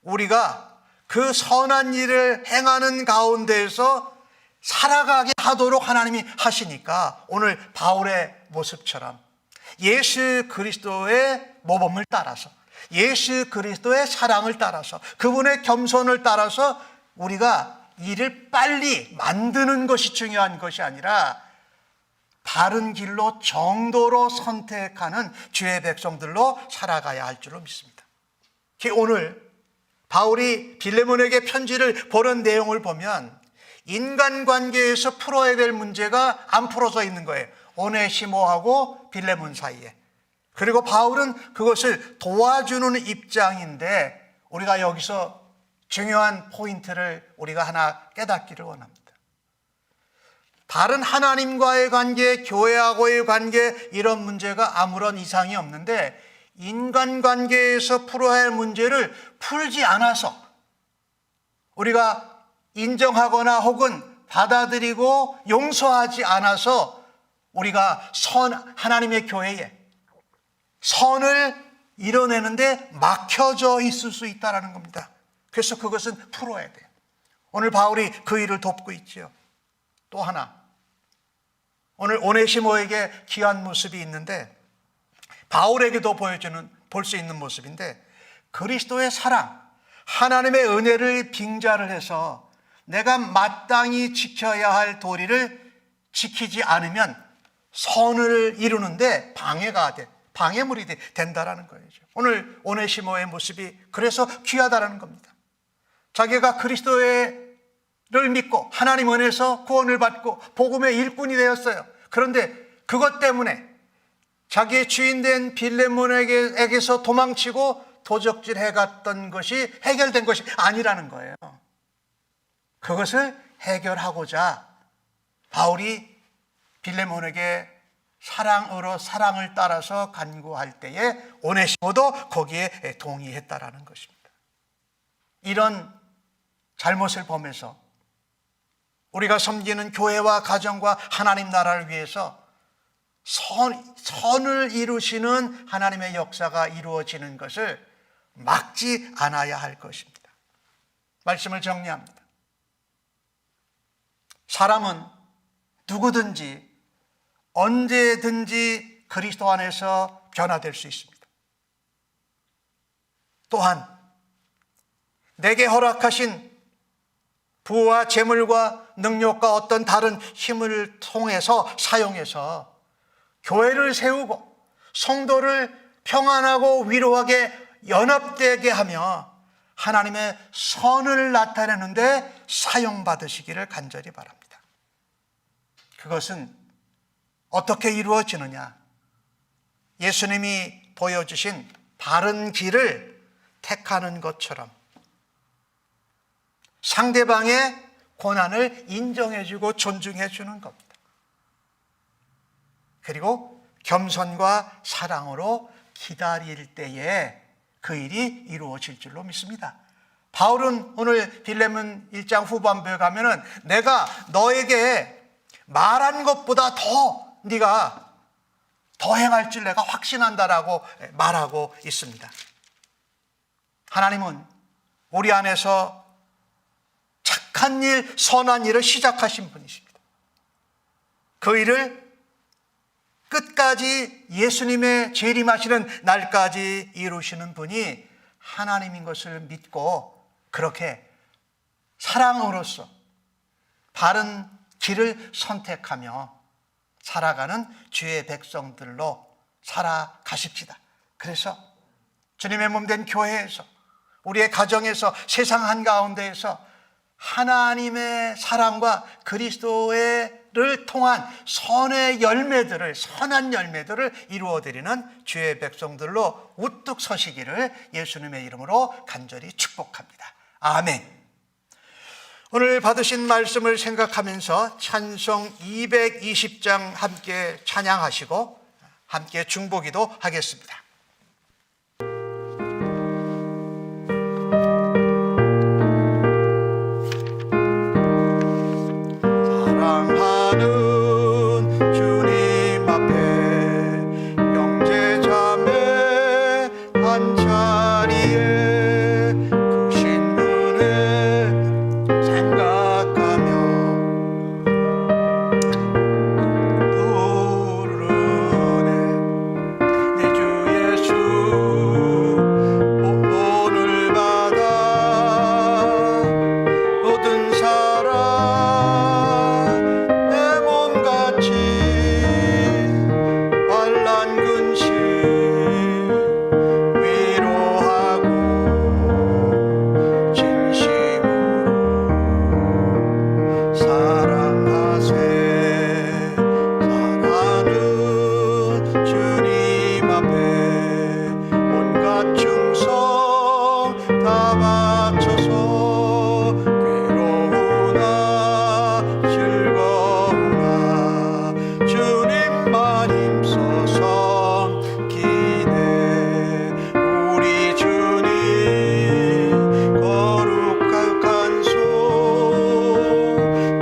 우리가 그 선한 일을 행하는 가운데에서 살아가게 하도록 하나님이 하시니까 오늘 바울의 모습처럼 예수 그리스도의 모범을 따라서, 예수 그리스도의 사랑을 따라서, 그분의 겸손을 따라서 우리가 일을 빨리 만드는 것이 중요한 것이 아니라 바른 길로 정도로 선택하는 주의 백성들로 살아가야 할 줄로 믿습니다. 오늘 바울이 빌레몬에게 편지를 보낸 내용을 보면 인간관계에서 풀어야 될 문제가 안 풀어져 있는 거예요. 오네시모하고 빌레몬 사이에. 그리고 바울은 그것을 도와주는 입장인데 우리가 여기서 중요한 포인트를 우리가 하나 깨닫기를 원합니다. 다른 하나님과의 관계, 교회하고의 관계, 이런 문제가 아무런 이상이 없는데 인간관계에서 풀어야 할 문제를 풀지 않아서 우리가 인정하거나 혹은 받아들이고 용서하지 않아서 우리가 하나님의 교회에 선을 이뤄내는데 막혀져 있을 수 있다는 겁니다. 그래서 그것은 풀어야 돼요. 오늘 바울이 그 일을 돕고 있죠. 또 하나, 오늘 오네시모에게 귀한 모습이 있는데 바울에게도 볼 수 있는 모습인데, 그리스도의 사랑, 하나님의 은혜를 빙자를 해서 내가 마땅히 지켜야 할 도리를 지키지 않으면 선을 이루는데 방해물이 된다라는 거예요. 오늘 오네시모의 모습이 그래서 귀하다라는 겁니다. 자기가 그리스도를 믿고 하나님 은혜에서 구원을 받고 복음의 일꾼이 되었어요. 그런데 그것 때문에 자기의 주인된 빌레몬에게서 도망치고 도적질 해갔던 것이 해결된 것이 아니라는 거예요. 그것을 해결하고자 바울이 빌레몬에게 사랑으로 사랑을 따라서 간구할 때에 오네시모도 거기에 동의했다라는 것입니다. 이런 잘못을 범해서 우리가 섬기는 교회와 가정과 하나님 나라를 위해서 선을 이루시는 하나님의 역사가 이루어지는 것을 막지 않아야 할 것입니다. 말씀을 정리합니다. 사람은 누구든지 언제든지 그리스도 안에서 변화될 수 있습니다. 또한 내게 허락하신 부와 재물과 능력과 어떤 다른 힘을 통해서 사용해서 교회를 세우고 성도를 평안하고 위로하게 연합되게 하며 하나님의 선을 나타내는데 사용받으시기를 간절히 바랍니다. 그것은 어떻게 이루어지느냐? 예수님이 보여주신 바른 길을 택하는 것처럼 상대방의 고난을 인정해주고 존중해주는 겁니다. 그리고 겸손과 사랑으로 기다릴 때에 그 일이 이루어질 줄로 믿습니다. 바울은 오늘 빌레몬 1장 후반부에 가면은 내가 너에게 말한 것보다 네가 더 행할 줄 내가 확신한다라고 말하고 있습니다. 하나님은 우리 안에서 착한 일, 선한 일을 시작하신 분이십니다. 그 일을 끝까지 예수님의 재림하시는 날까지 이루시는 분이 하나님인 것을 믿고 그렇게 사랑으로서 바른 길을 선택하며 살아가는 주의 백성들로 살아가십시다. 그래서 주님의 몸된 교회에서, 우리의 가정에서, 세상 한가운데에서 하나님의 사랑과 그리스도를 통한 선한 열매들을 이루어드리는 주의 백성들로 우뚝 서시기를 예수님의 이름으로 간절히 축복합니다. 아멘. 오늘 받으신 말씀을 생각하면서 찬송 220장 함께 찬양하시고 함께 중보기도 하겠습니다. 사랑하는 주님 앞에 형제자매 한 자리에 크신 은혜 생각하며 부르네. 내 주 예수 오늘 받아 모든 사랑 내 몸같이 환난 근심 위로하고 진심으로 사랑하세. 사랑하는 주님 앞에 온갖 충성 다 바쳐서 괴로우나 즐거우나 주님만 힘써서 기대. 우리 주님 거룩한 손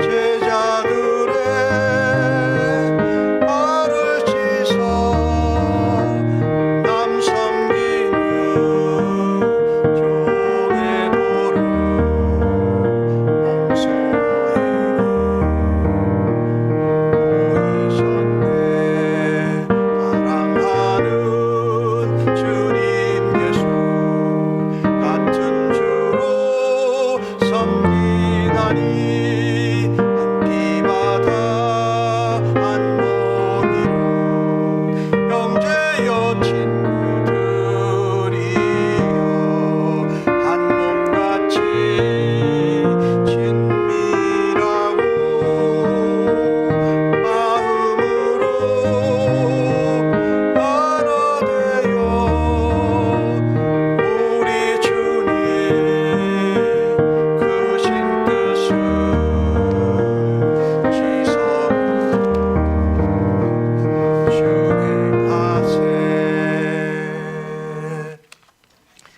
제자들의 발을 씻어 남 섬기는 종의 도를 보이셨네. 사랑하는 주님 예수 같은 주로 섬기나니 한 피마다 한 몸이로 형제여 친구들이여 한 몸같이 친밀하고 마음으로 하나 되어 우리 주님 크신 뜻을 지속하세.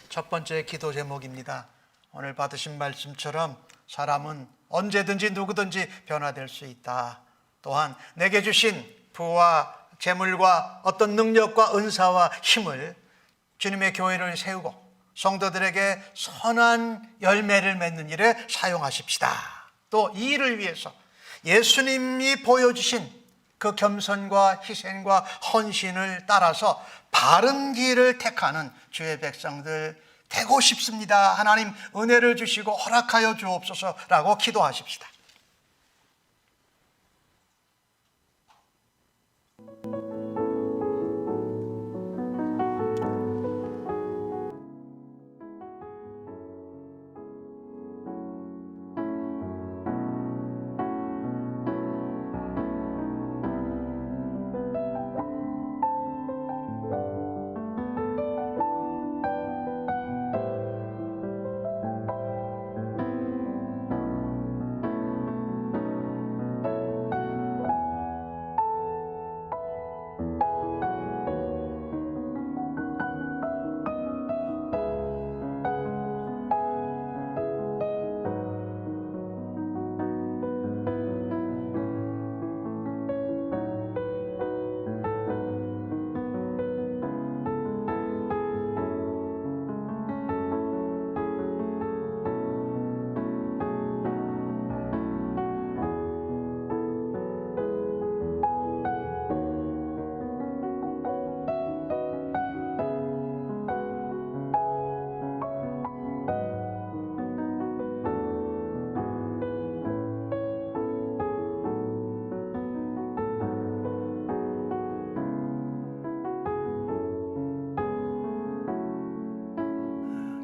첫 번째 기도 제목입니다. 오늘 받으신 말씀처럼 사람은 언제든지 누구든지 변화될 수 있다. 또한 내게 주신 부와 재물과 어떤 능력과 은사와 힘을 주님의 교회를 세우고 성도들에게 선한 열매를 맺는 일에 사용하십시다. 또 이 일을 위해서 예수님이 보여주신 그 겸손과 희생과 헌신을 따라서 바른 길을 택하는 주의 백성들 되고 싶습니다. 하나님 은혜를 주시고 허락하여 주옵소서라고 기도하십시다.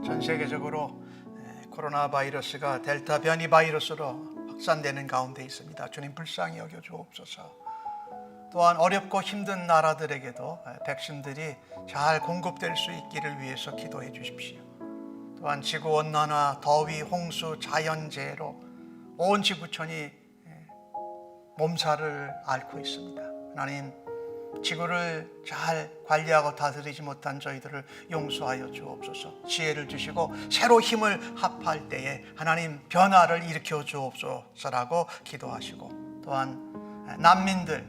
전 세계적으로 코로나 바이러스가 델타 변이 바이러스로 확산되는 가운데 있습니다. 주님 불쌍히 여겨 주옵소서. 또한 어렵고 힘든 나라들에게도 백신들이 잘 공급될 수 있기를 위해서 기도해 주십시오. 또한 지구온난화, 더위, 홍수, 자연재해로 온 지구촌이 몸살을 앓고 있습니다. 하나님, 지구를 잘 관리하고 다스리지 못한 저희들을 용서하여 주옵소서. 지혜를 주시고 새로 힘을 합할 때에 하나님 변화를 일으켜 주옵소서라고 기도하시고, 또한 난민들,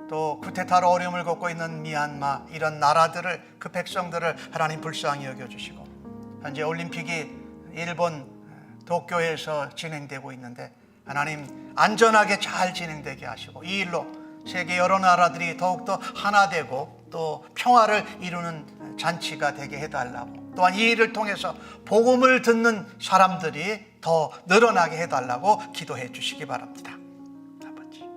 또 쿠데타로 어려움을 겪고 있는 미얀마, 이런 나라들을, 그 백성들을 하나님 불쌍히 여겨주시고, 현재 올림픽이 일본 도쿄에서 진행되고 있는데 하나님 안전하게 잘 진행되게 하시고, 이 일로 세계 여러 나라들이 더욱더 하나 되고 또 평화를 이루는 잔치가 되게 해달라고, 또한 이 일을 통해서 복음을 듣는 사람들이 더 늘어나게 해달라고 기도해 주시기 바랍니다. 아버지,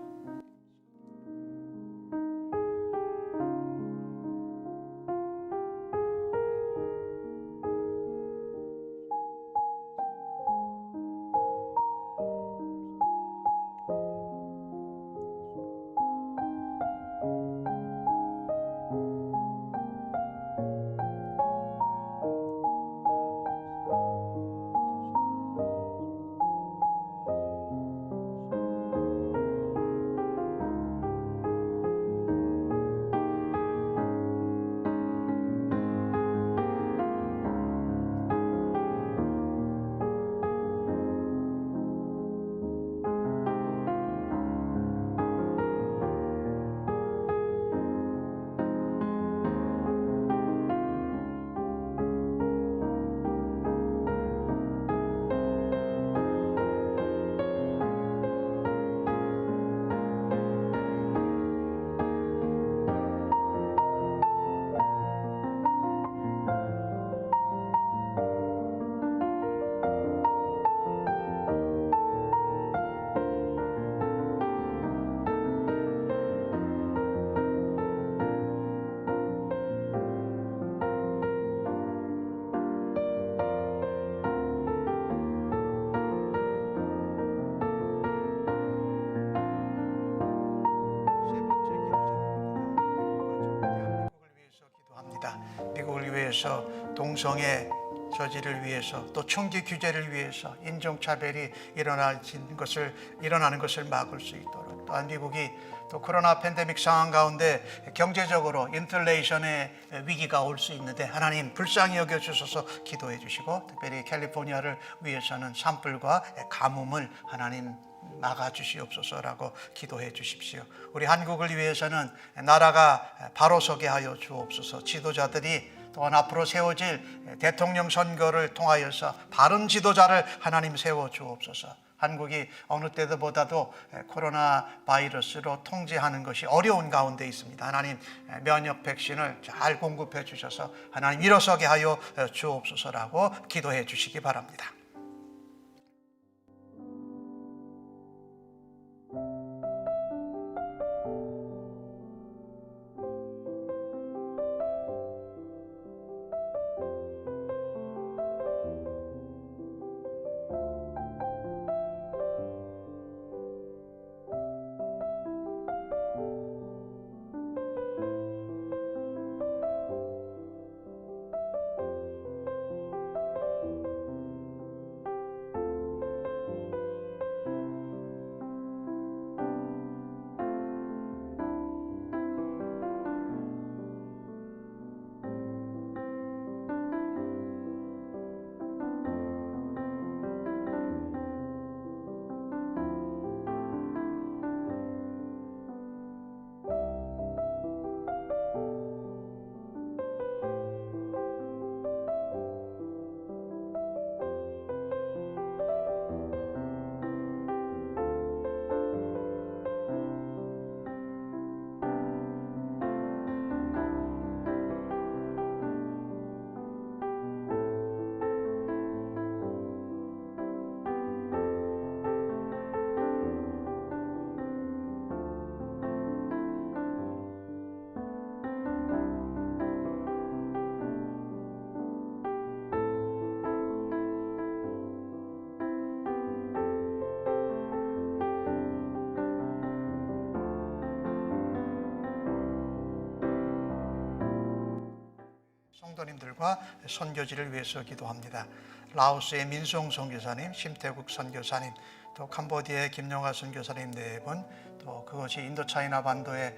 미국을 위해서 동성애 저지를 위해서 또 총기 규제를 위해서 인종차별이 일어나는 것을 막을 수 있도록, 또한 미국이 또 코로나 팬데믹 상황 가운데 경제적으로 인플레이션의 위기가 올 수 있는데 하나님 불쌍히 여겨주셔서 기도해 주시고, 특별히 캘리포니아를 위해서는 산불과 가뭄을 하나님 막아주시옵소서라고 기도해 주십시오. 우리 한국을 위해서는 나라가 바로 서게 하여 주옵소서. 지도자들이 또한 앞으로 세워질 대통령 선거를 통하여서 바른 지도자를 하나님 세워 주옵소서. 한국이 어느 때보다도 코로나 바이러스로 통제하는 것이 어려운 가운데 있습니다. 하나님 면역 백신을 잘 공급해 주셔서 하나님 일어서게 하여 주옵소서라고 기도해 주시기 바랍니다. 성도님들과 선교지를 위해서 기도합니다. 라오스의 민송 선교사님, 심태국 선교사님, 또 캄보디아의 김용하 선교사님 4분, 또 그것이 인도차이나 반도의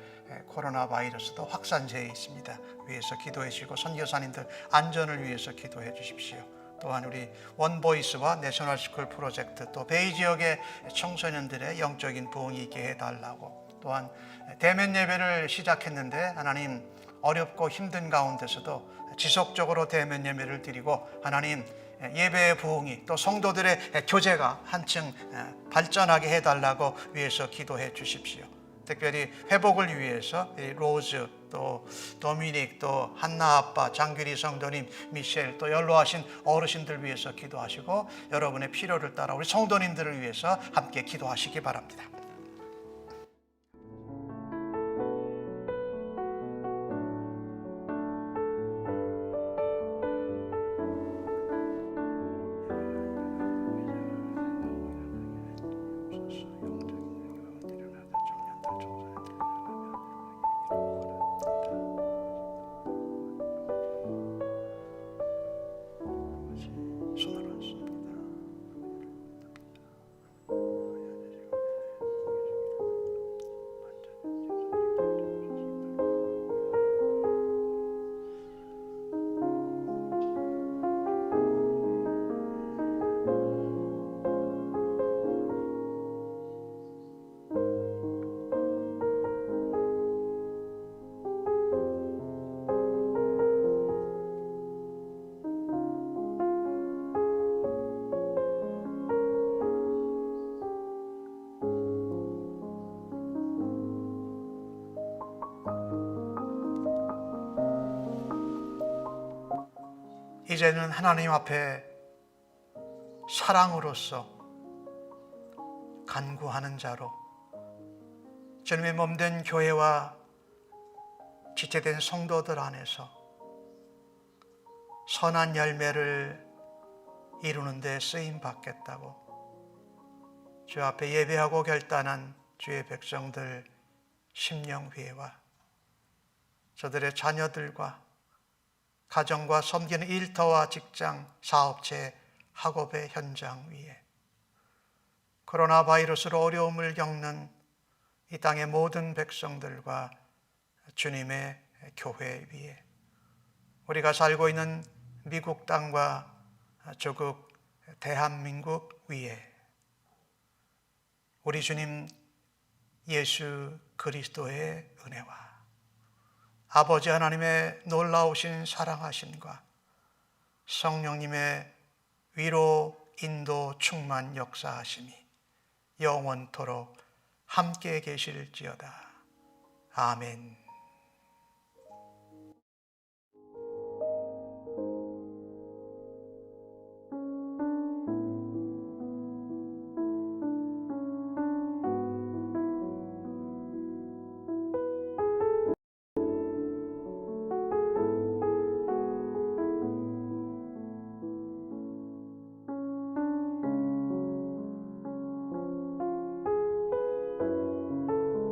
코로나 바이러스도 확산세에 있습니다. 위해서 기도해 주시고 선교사님들 안전을 위해서 기도해 주십시오. 또한 우리 원보이스와 내셔널 스쿨 프로젝트, 또 베이 지역의 청소년들의 영적인 부흥이 있게 해달라고, 또한 대면 예배를 시작했는데 하나님 어렵고 힘든 가운데서도 지속적으로 대면 예배를 드리고 하나님 예배의 부흥이 또 성도들의 교제가 한층 발전하게 해달라고 위해서 기도해 주십시오. 특별히 회복을 위해서 로즈, 또 도미닉, 또 한나 아빠, 장규리 성도님, 미셸, 또 연로하신 어르신들 위해서 기도하시고 여러분의 필요를 따라 우리 성도님들을 위해서 함께 기도하시기 바랍니다. 이제는 하나님 앞에 사랑으로서 간구하는 자로 주님의 몸된 교회와 지체된 성도들 안에서 선한 열매를 이루는 데 쓰임 받겠다고 주 앞에 예배하고 결단한 주의 백성들 심령회와 저들의 자녀들과 가정과 섬기는 일터와 직장, 사업체, 학업의 현장 위에 코로나 바이러스로 어려움을 겪는 이 땅의 모든 백성들과 주님의 교회 위에 우리가 살고 있는 미국 땅과 조국 대한민국 위에 우리 주님 예수 그리스도의 은혜와 아버지 하나님의 놀라우신 사랑하심과 성령님의 위로, 인도, 충만, 역사하심이 영원토록 함께 계실지어다. 아멘.